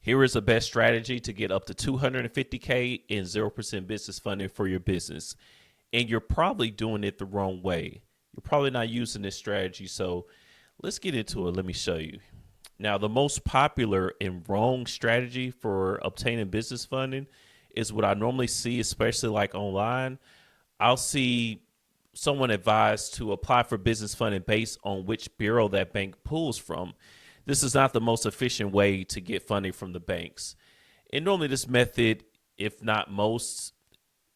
Here is the best strategy to get up to 250K in 0% business funding for your business. And you're probably doing it the wrong way. You're probably not using this strategy. So let's get into it. Let me show you. Now, the most popular and wrong strategy for obtaining business funding is what I normally see, especially like online. I'll see someone advised to apply for business funding based on which bureau that bank pulls from. This is not the most efficient way to get funding from the banks. And normally, this method, if not most,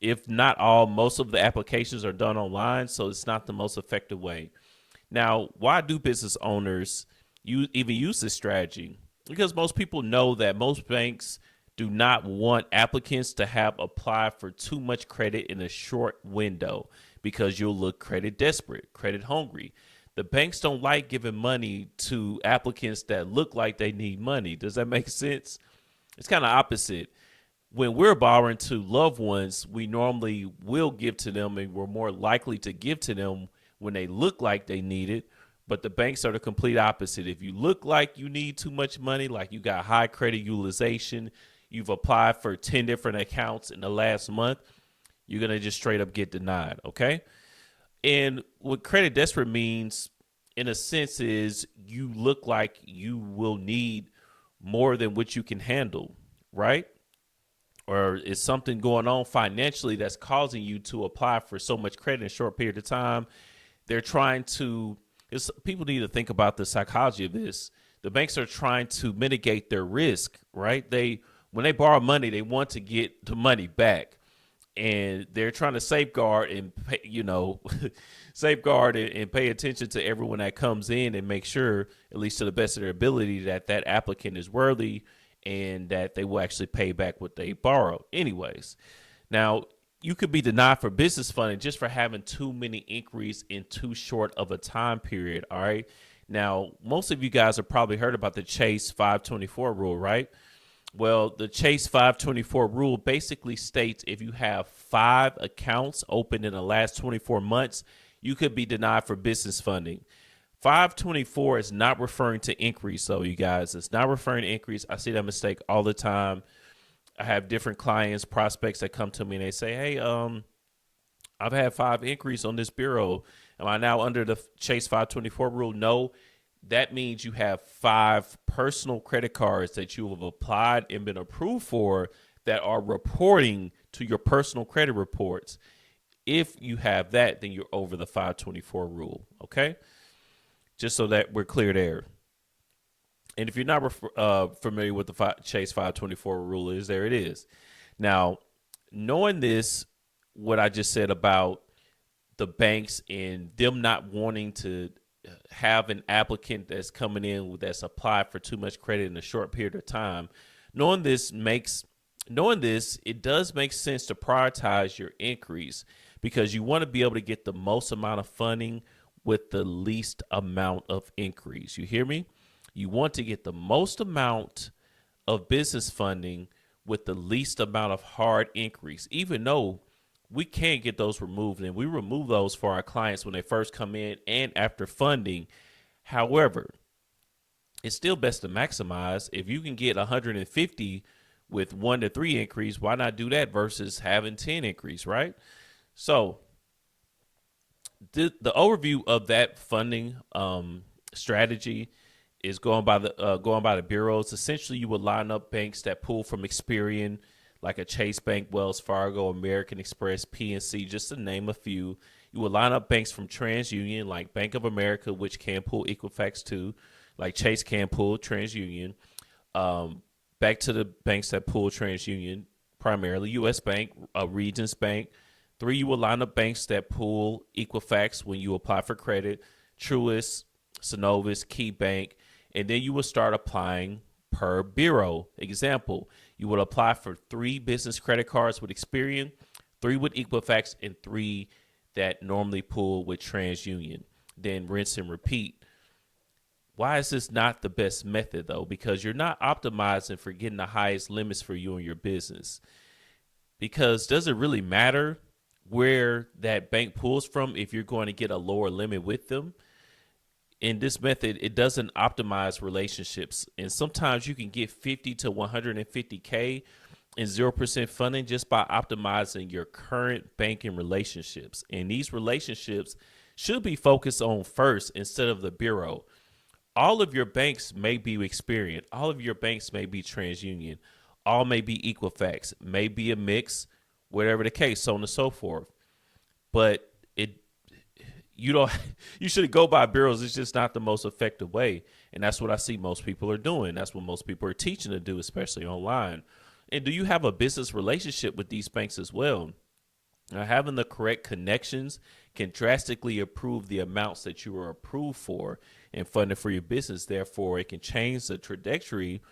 if not all, most of the applications are done online, so it's not the most effective way. Now, why do business owners even use this strategy? Because most people know that most banks do not want applicants to have applied for too much credit in a short window because you'll look credit desperate, credit hungry. The banks don't like giving money to applicants that look like they need money. Does that make sense? It's kind of opposite. When we're borrowing to loved ones, we normally will give to them and we're more likely to give to them when they look like they need it. But the banks are the complete opposite. If you look like you need too much money, like you got high credit utilization, you've applied for 10 different accounts in the last month, you're going to just straight up get denied. Okay. And what credit desperate means, in a sense, is you look like you will need more than what you can handle, right? Or is something going on financially that's causing you to apply for so much credit in a short period of time? They're trying to, people need to think about the psychology of this. The banks are trying to mitigate their risk, right? When they borrow money, they want to get the money back, and they're trying to safeguard and pay, safeguard and pay attention to everyone that comes in and make sure, at least to the best of their ability, that that applicant is worthy and that they will actually pay back what they borrow. Anyways, now you could be denied for business funding just for having too many inquiries in too short of a time period. All right. Now, most of you guys have probably heard about the Chase 524 rule, right? Well, the Chase 524 rule basically states if you have 5 accounts open in the last 24 months, you could be denied for business funding. 524 is not referring to increase, though, you guys. It's not referring to increase. I see that mistake all the time. I have different clients, prospects that come to me and they say, "Hey, I've had 5 inquiries on this bureau. Am I now under the Chase 524 rule?" No, that means you have 5 personal credit cards that you have applied and been approved for that are reporting to your personal credit reports. If you have that, then you're over the 524 rule. Okay. Just so that we're clear there. And if you're not familiar with the Chase 524 rule is, there it is. Now, knowing this, what I just said about the banks and them not wanting to have an applicant that's coming in that's applied for too much credit in a short period of time, knowing this, it does make sense to prioritize your increase because you want to be able to get the most amount of funding with the least amount of increase. You hear me? You want to get the most amount of business funding with the least amount of hard increase, even though we can get those removed, and we remove those for our clients when they first come in and after funding. However, it's still best to maximize. If you can get 150 with 1 to 3 increase, why not do that versus having 10 increase, right? So the overview of that funding strategy is going by the bureaus. Essentially, you would line up banks that pull from Experian, like a Chase Bank, Wells Fargo, American Express, PNC, just to name a few. You would line up banks from TransUnion, like Bank of America, which can pull Equifax too, like Chase can pull TransUnion. Back to the banks that pull TransUnion, primarily U.S. Bank, Regions Bank. 3, you will line up banks that pull Equifax when you apply for credit, Truist, Synovus, Key Bank, and then you will start applying per bureau. Example, you would apply for 3 business credit cards with Experian, 3 with Equifax, and 3 that normally pull with TransUnion. Then rinse and repeat. Why is this not the best method, though? Because you're not optimizing for getting the highest limits for you and your business. Because does it really matter where that bank pulls from if you're going to get a lower limit with them? in this method, it doesn't optimize relationships. And sometimes you can get 50 to 150K in 0% funding just by optimizing your current banking relationships. And these relationships should be focused on first instead of the bureau. All of your banks may be Experian, all of your banks may be TransUnion, all may be Equifax, may be a mix, whatever the case, so on and so forth. But it you don't you shouldn't go by bureaus. It's just not the most effective way. And that's what I see most people are doing. That's what most people are teaching to do, especially online. And do you have a business relationship with these banks as well? Now, having the correct connections can drastically improve the amounts that you are approved for and funded for your business. Therefore, it can change the trajectory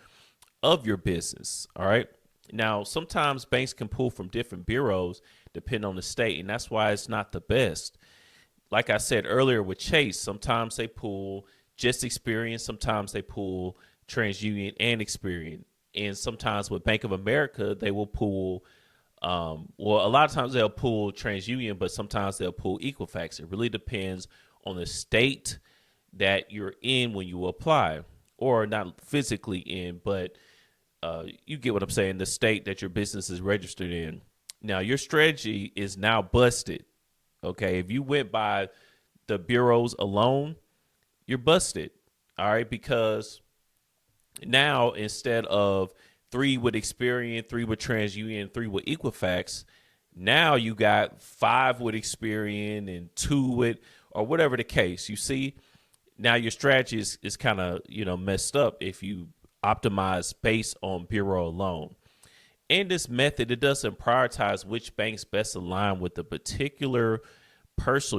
of your business. All right. Now, sometimes banks can pull from different bureaus depending on the state, and that's why it's not the best. Like I said earlier with Chase, sometimes they pull just Experian, sometimes they pull TransUnion and Experian. And sometimes with Bank of America, they will pull, well, a lot of times they'll pull TransUnion, but sometimes they'll pull Equifax. It really depends on the state that you're in when you apply, or not physically in, but you get what I'm saying, the state that your business is registered in. Now, your strategy is now busted. Okay, if you went by the bureaus alone, you're busted. All right, because now instead of 3 with Experian, 3 with TransUnion, 3 with Equifax, now you got 5 with Experian and 2 with, or whatever the case. You see, now your strategy is kind of, messed up if you optimize based on bureau alone. In this method, it doesn't prioritize which banks best align with the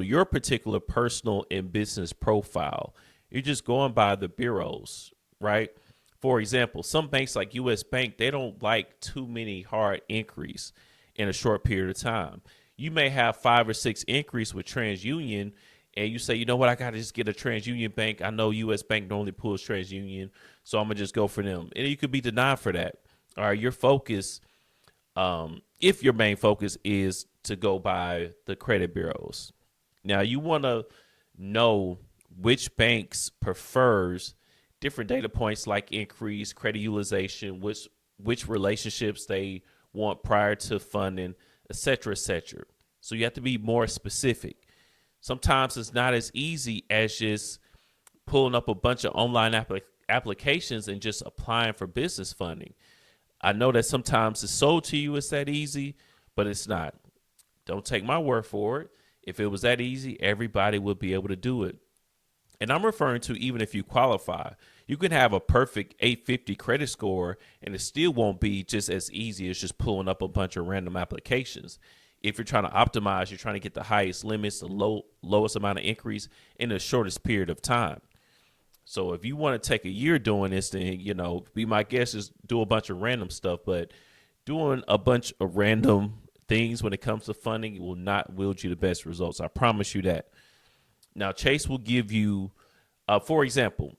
your particular personal and business profile. You're just going by the bureaus, right? For example, some banks like US Bank, they don't like too many hard inquiries in a short period of time. You may have 5 or 6 inquiries with TransUnion, and you say, you know what, I got to just get a TransUnion bank. I know US Bank normally pulls TransUnion, so I'm going to just go for them. And you could be denied for that. All right, your focus, if your main focus is to go by the credit bureaus. Now, you want to know which banks prefers different data points like increase, credit utilization, which relationships they want prior to funding, et cetera, et cetera. So you have to be more specific. Sometimes it's not as easy as just pulling up a bunch of online applications and just applying for business funding. I know that sometimes it's sold to you it's that easy, but it's not. Don't take my word for it. If it was that easy, everybody would be able to do it. And I'm referring to even if you qualify. You can have a perfect 850 credit score and it still won't be just as easy as just pulling up a bunch of random applications. If you're trying to optimize, you're trying to get the highest limits, the lowest amount of inquiries in the shortest period of time. So if you want to take a year doing this, then, be my guest is do a bunch of random stuff. But doing a bunch of random things when it comes to funding will not yield you the best results. I promise you that. Now, Chase will give you, for example,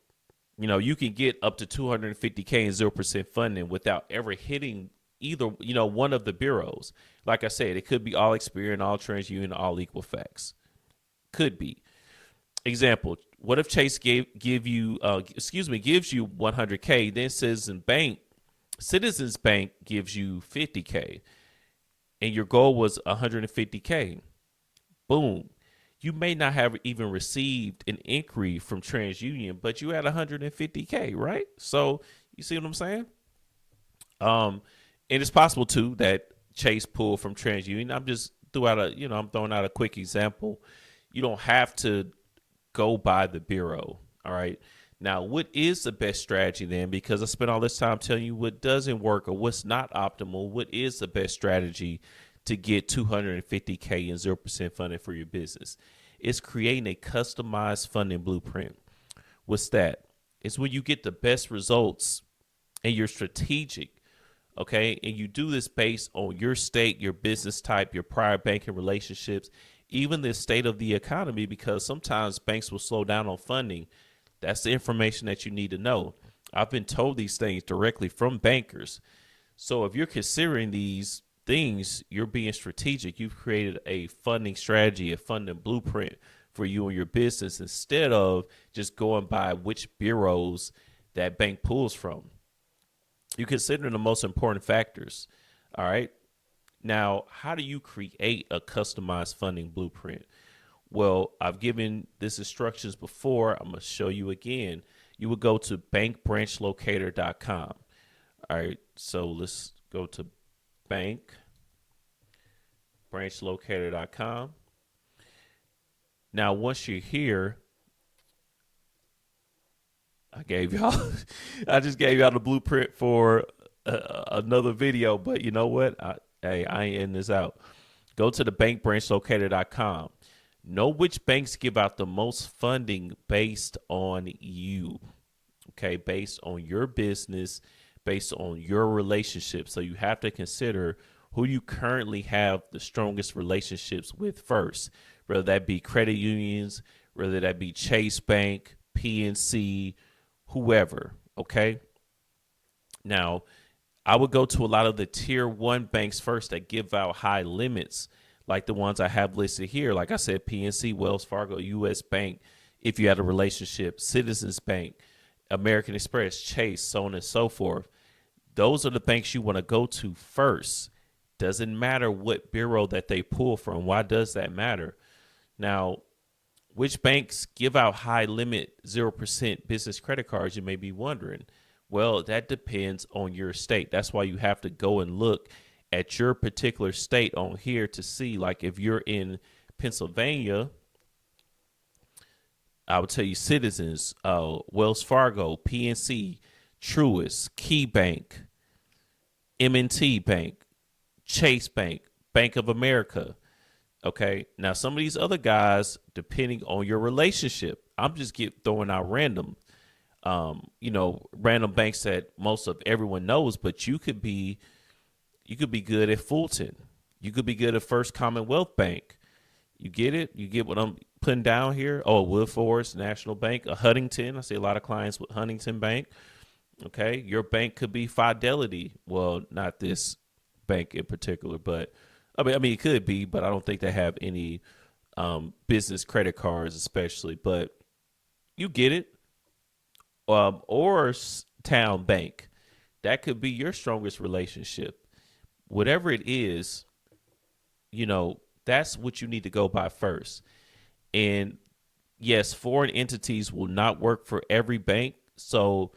you can get up to 250K in 0% funding without ever hitting either, one of the bureaus. Like I said, it could be all Experian, all TransUnion, all Equifax. Could be. Example, what if Chase gives you 100K, then Citizens Bank gives you 50K, and your goal was 150K. Boom. You may not have even received an inquiry from TransUnion, but you had 150K, right? So you see what I'm saying? And it's possible too that Chase pulled from TransUnion. I'm throwing out a quick example. You don't have to go by the bureau. All right. Now, what is the best strategy then? Because I spent all this time telling you what doesn't work or what's not optimal. What is the best strategy to get 250K and 0% funding for your business? It's creating a customized funding blueprint. What's that? It's when you get the best results and you're strategic. Okay. And you do this based on your state, your business type, your prior banking relationships, even the state of the economy, because sometimes banks will slow down on funding. That's the information that you need to know. I've been told these things directly from bankers. So if you're considering these things, you're being strategic. You've created a funding strategy, a funding blueprint for you and your business instead of just going by which bureaus that bank pulls from. You consider the most important factors. All right. Now, how do you create a customized funding blueprint? Well, I've given this instructions before. I'm going to show you again. You would go to bankbranchlocator.com. All right. So let's go to bankbranchlocator.com. Now, once you're here, I just gave y'all the blueprint for another video, but you know what? I ain't ending this out. Go to the bankbranchlocator.com. Know which banks give out the most funding based on you. Okay, based on your business, based on your relationship. So you have to consider who you currently have the strongest relationships with first, whether that be credit unions, whether that be Chase Bank, PNC, whoever. Okay. Now, I would go to a lot of the tier 1 banks first that give out high limits, like the ones I have listed here. Like I said, PNC, Wells Fargo, US Bank, if you had a relationship, Citizens Bank, American Express, Chase, so on and so forth. Those are the banks you want to go to first. Doesn't matter what bureau that they pull from. Why does that matter? Now, which banks give out high limit 0% business credit cards, you may be wondering. Well, that depends on your state. That's why you have to go and look at your particular state on here to see, like if you're in Pennsylvania, I would tell you Citizens, Wells Fargo, PNC, Truist, Key Bank, M&T Bank, Chase Bank, Bank of America. Okay. Now, some of these other guys, depending on your relationship, I'm just throwing out random, random banks that most of everyone knows, but you could be good at Fulton. You could be good at First Commonwealth Bank. You get it? You get what I'm putting down here? Oh, Woodforest National Bank, a Huntington. I see a lot of clients with Huntington Bank. Okay. Your bank could be Fidelity. Well, not this bank in particular, but I mean, it could be, but I don't think they have any business credit cards, especially. But you get it. Or Town Bank, that could be your strongest relationship. Whatever it is, that's what you need to go by first. And yes, foreign entities will not work for every bank. So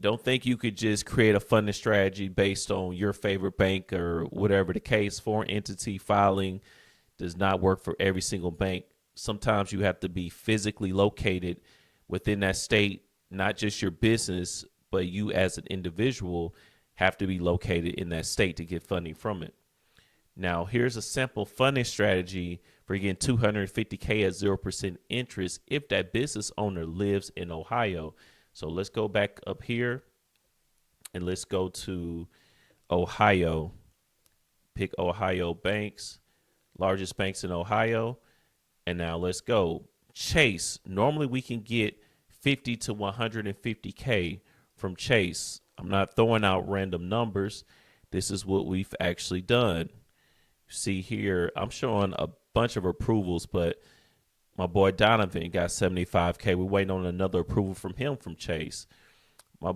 don't think you could just create a funding strategy based on your favorite bank or whatever the case. Foreign entity filing does not work for every single bank. Sometimes you have to be physically located within that state, not just your business, but you as an individual have to be located in that state to get funding from it. Now, here's a simple funding strategy for getting $250K at 0% interest if that business owner lives in Ohio. So let's go back up here and let's go to Ohio. Pick Ohio banks, largest banks in Ohio. And now let's go. Chase. Normally we can get 50 to 150K from Chase. I'm not throwing out random numbers. This is what we've actually done. See here, I'm showing a bunch of approvals, but my boy Donovan got 75K. We're waiting on another approval from him from Chase. My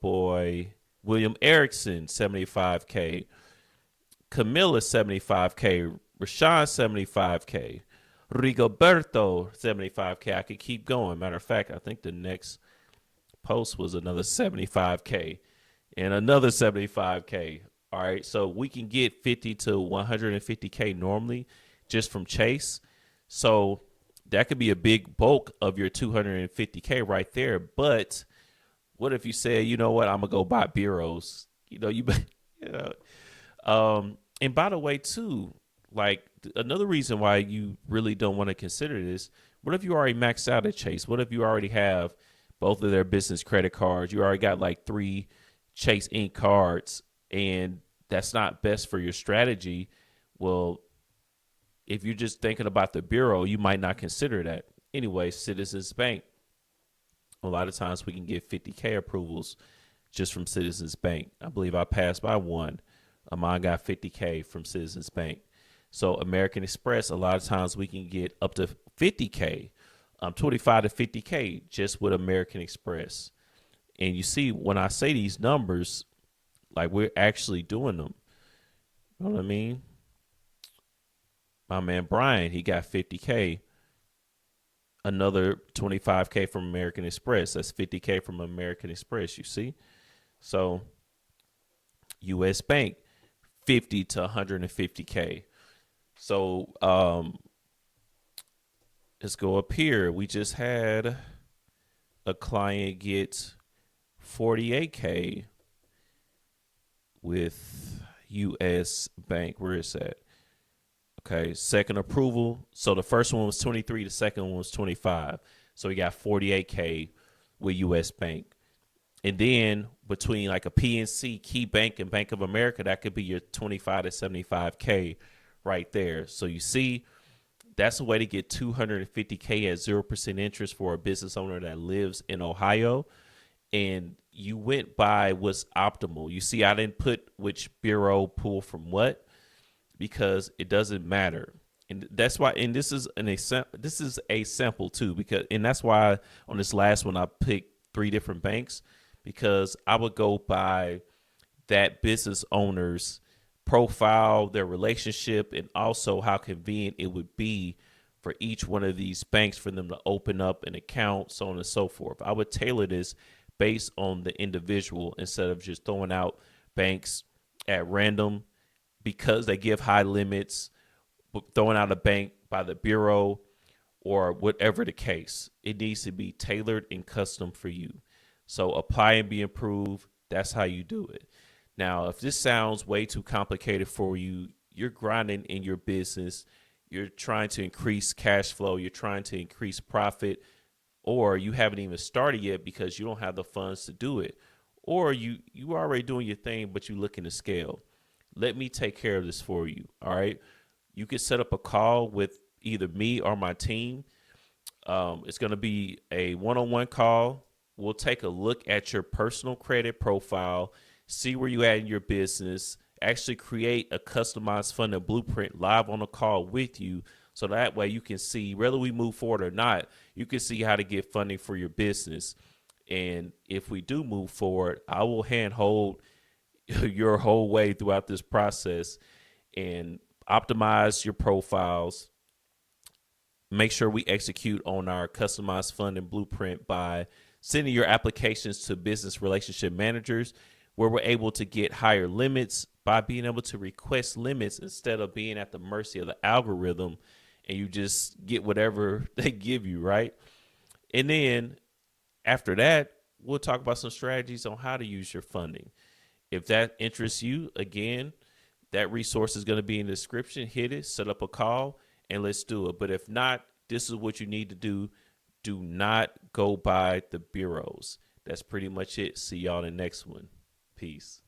boy William Erickson, 75K. Camilla, 75K. Rashawn, 75K. Rigoberto, 75K. I could keep going. Matter of fact, I think the next post was another 75K and another 75K. All right. So we can get 50 to 150K normally just from Chase. So that could be a big bulk of your 250K right there. But what if you say, you know what, I'm going to go buy bureaus? And by the way, too, like another reason why you really don't want to consider this, what if you already maxed out at Chase? What if you already have both of their business credit cards? You already got like 3 Chase Ink cards, and that's not best for your strategy. Well, if you're just thinking about the bureau, you might not consider that. Anyway, Citizens Bank. A lot of times we can get 50K approvals just from Citizens Bank. I believe I passed by one. Mine got 50K from Citizens Bank. So American Express, a lot of times we can get up to 50K, 25 to 50K just with American Express. And you see, when I say these numbers, like we're actually doing them. You know what I mean? My man Brian, he got 50K, another 25K from American Express. That's 50K from American Express, you see? So US Bank, 50 to 150K. So let's go up here. We just had a client get 48K with US Bank. Where is that? Okay, second approval. So the first one was 23, the second one was 25. So we got 48K with US Bank. And then between like a PNC, Key Bank, and Bank of America, that could be your 25 to 75K right there. So you see, that's a way to get 250K at 0% interest for a business owner that lives in Ohio. And you went by what's optimal. You see, I didn't put which bureau pull from what, because it doesn't matter. And that's why, and this is a sample too, because, and that's why on this last one I picked 3 different banks, because I would go by that business owner's profile, their relationship, and also how convenient it would be for each one of these banks for them to open up an account, so on and so forth. I would tailor this based on the individual instead of just throwing out banks at random because they give high limits, throwing out a bank by the bureau or whatever the case. It needs to be tailored and custom for you. So apply and be improved. That's how you do it. Now, if this sounds way too complicated for you, you're grinding in your business, you're trying to increase cash flow, you're trying to increase profit, or you haven't even started yet because you don't have the funds to do it, or you already doing your thing, but you're looking to scale. Let me take care of this for you. All right. You can set up a call with either me or my team. It's going to be a one-on-one call. We'll take a look at your personal credit profile, see where you at in your business, actually create a customized funding blueprint live on a call with you. So that way you can see whether we move forward or not, you can see how to get funding for your business. And if we do move forward, I will handhold your whole way throughout this process and optimize your profiles. Make sure we execute on our customized funding blueprint by sending your applications to business relationship managers, where we're able to get higher limits by being able to request limits instead of being at the mercy of the algorithm and you just get whatever they give you, right? And then after that, we'll talk about some strategies on how to use your funding. If that interests you, again, that resource is going to be in the description. Hit it, set up a call, and let's do it. But if not, this is what you need to do. Do not go by the bureaus. That's pretty much it. See y'all in the next one. Peace.